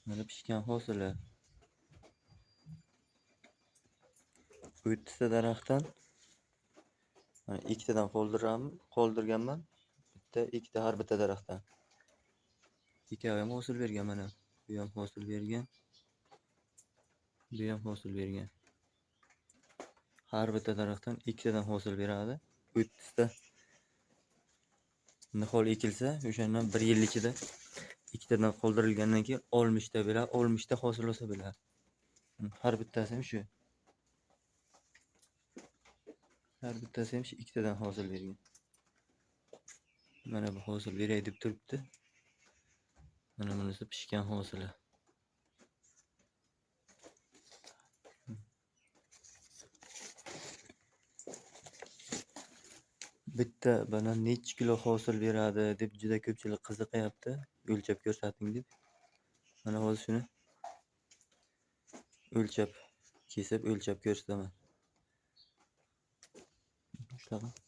Mana pishgan hosili. 30 ta daraxtdan mana 2 tadan qoldirganman. Bitta, ikkita har bitta daraxtdan. Ikkovi ham hosil bergan mana. Bu ham hosil bergan. Bu ham hosil bergan. Har bitta daraxtdan 2 tadan hosil beradi. 30 ta nihol ekilsa, o'shandan 1 yil ichida 2 tadan qoldirilgandan keyin 60 ta beradi, 60 ta hosil olsa bo'ladi. Har bittasi ham shu. Har bittasi ham shu 2 tadan hosil bergan. Mana bu hosil beray deb turibdi. Mana bunisi pishgan hosili. Bitta banan necha kilo hosil beradi deb juda ko'pchilik qiziqayapti. O'lchab ko'rsating deb. Mana hozir shuni o'lchab, kesib o'lchab ko'rsataman. Shunaqa.